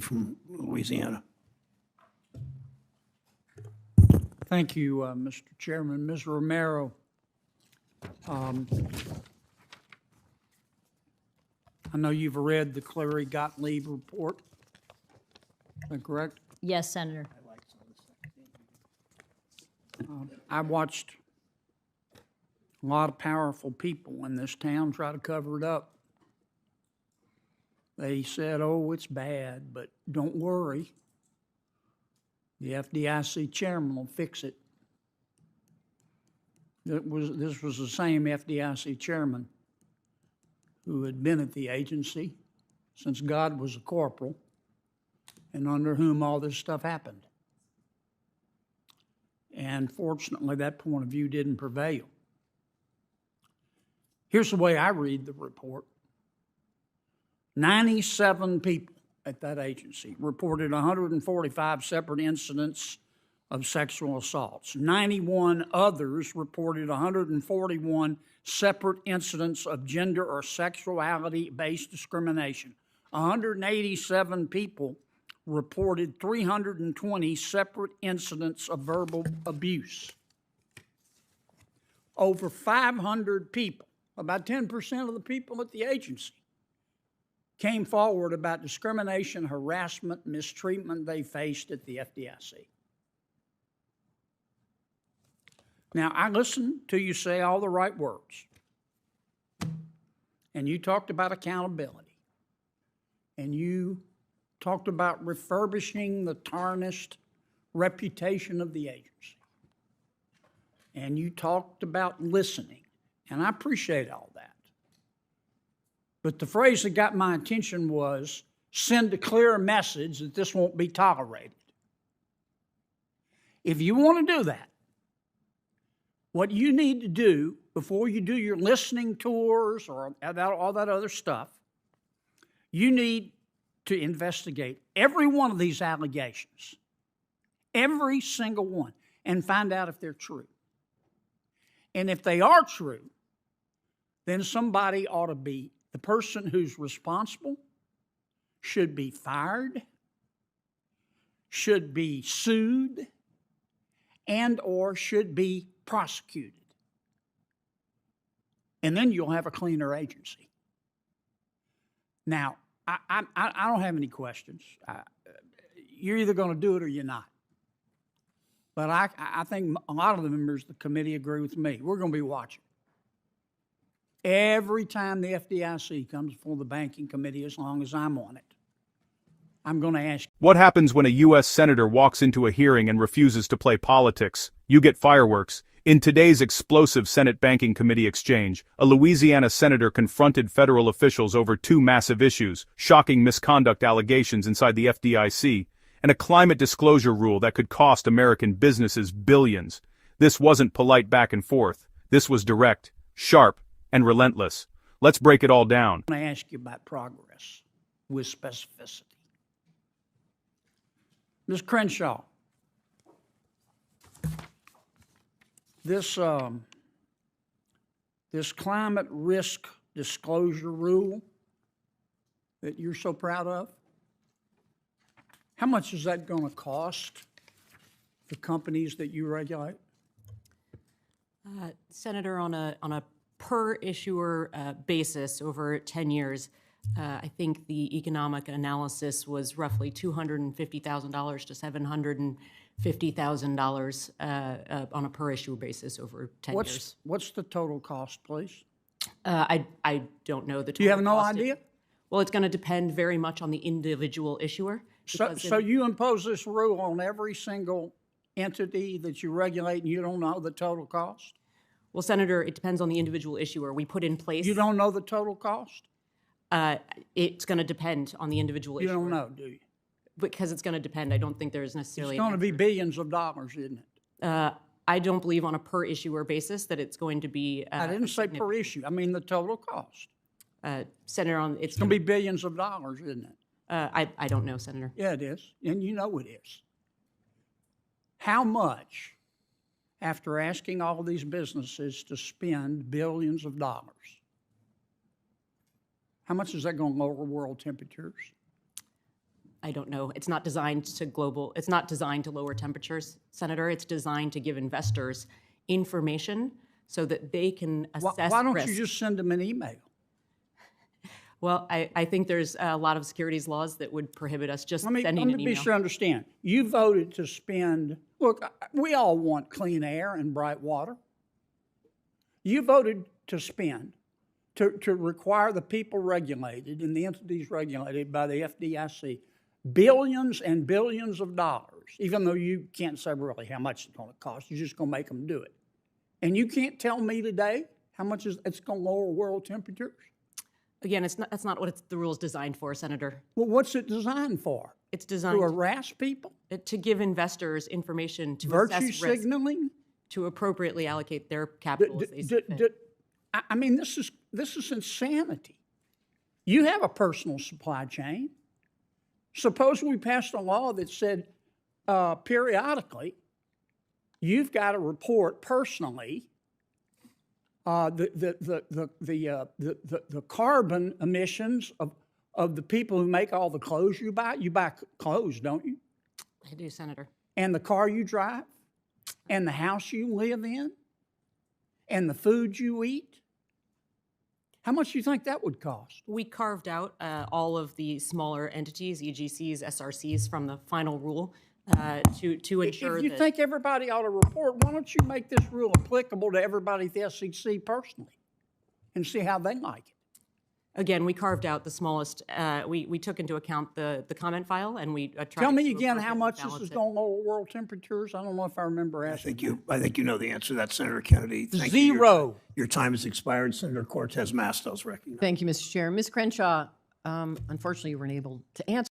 from Louisiana. Thank you, Mr. Chairman. Ms. Romero, I know you've read the Cleary-Gottlieb report. Is that correct? Yes, Senator. I watched a lot of powerful people in this town try to cover it up. They said, oh, it's bad, but don't worry. The FDIC chairman will fix it. This was the same FDIC chairman who had been at the agency since God was a corporal and under whom all this stuff happened. And fortunately, that point of view didn't prevail. Here's the way I read the report. 97 people at that agency reported 145 separate incidents of sexual assaults. 91 others reported 141 separate incidents of gender or sexuality-based discrimination. 187 people reported 320 separate incidents of verbal abuse. Over 500 people, about 10% of the people at the agency, came forward about discrimination, harassment, mistreatment they faced at the FDIC. Now, I listened to you say all the right words. And you talked about accountability. And you talked about refurbishing the tarnished reputation of the agency. And you talked about listening. And I appreciate all that. But the phrase that got my attention was, send a clear message that this won't be tolerated. If you want to do that, what you need to do before you do your listening tours or all that other stuff, you need to investigate every one of these allegations, every single one, and find out if they're true. And if they are true, then somebody ought to be, the person who's responsible should be fired, should be sued, and or should be prosecuted. And then you'll have a cleaner agency. Now, I don't have any questions. You're either going to do it or you're not. But I think a lot of the members of the committee agree with me. We're going to be watching. Every time the FDIC comes before the banking committee, as long as I'm on it, I'm going to ask. What happens when a U.S. senator walks into a hearing and refuses to play politics? You get fireworks. In today's explosive Senate Banking Committee exchange, a Louisiana senator confronted federal officials over two massive issues: shocking misconduct allegations inside the FDIC, and a climate disclosure rule that could cost American businesses billions. This wasn't polite back and forth. This was direct, sharp, and relentless. Let's break it all down. I'm going to ask you about progress with specificity. Ms. Crenshaw, this climate risk disclosure rule that you're so proud of, how much is that going to cost the companies that you regulate? Senator, on a per issuer basis over 10 years, I think the economic analysis was roughly $250,000 to $750,000 on a per issue basis over 10 years. What's the total cost, please? I don't know the total cost. Do you have no idea? Well, it's going to depend very much on the individual issuer. So you impose this rule on every single entity that you regulate and you don't know the total cost? Well, Senator, it depends on the individual issuer. We put in place... You don't know the total cost? It's going to depend on the individual issuer. You don't know, do you? Because it's going to depend. I don't think there's necessarily... It's going to be billions of dollars, isn't it? I don't believe on a per issuer basis that it's going to be... I didn't say per issue. I mean the total cost. Senator, it's going to be billions of dollars, isn't it? I don't know, Senator. Yeah, it is. And you know it is. How much, after asking all these businesses to spend billions of dollars, how much is that going to lower world temperatures? I don't know. It's not designed to lower temperatures, Senator. It's designed to give investors information so that they can assess Why don't risk. you just send them an email? Well, I think there's a lot of securities laws that would prohibit us just sending an Let me email. be sure I understand. You voted to spend, look, we all want clean air and bright water. You voted to spend, to require the people regulated and the entities regulated by the FDIC billions and billions of dollars, even though you can't say really how much it's going to cost. You're just going to make them do it. And you can't tell me today how much it's going to lower world temperatures? Again, that's not what the rule's designed for, Senator. Well, what's it designed for? It's designed To harass people? to give investors information to Virtue assess risk, signaling? to appropriately allocate their capital as they see fit. I mean, this is insanity. You have a personal supply chain. Suppose we passed a law that said periodically you've got to report personally the carbon emissions of the people who make all the clothes you buy. You buy clothes, don't you? I do, Senator. And the car you drive, and the house you live in, and the food you eat. How much do you think that would cost? We carved out all of the smaller entities, EGCs, SRCs, from the final rule to ensure If you that think everybody ought to report, why don't you make this rule applicable to everybody at the SEC personally and see how they like it? Again, we carved out the smallest. We took into account the comment file, and we tried Tell me to again how appropriately much this balance is it. going to lower world temperatures. I don't know if I remember asking. I think you know the answer to that, Senator Kennedy. Thank you. Zero. Your time has expired. Senator Cortez Masto is recognized. Thank you, Mr. Chair. Ms. Crenshaw, unfortunately, you weren't able to answer.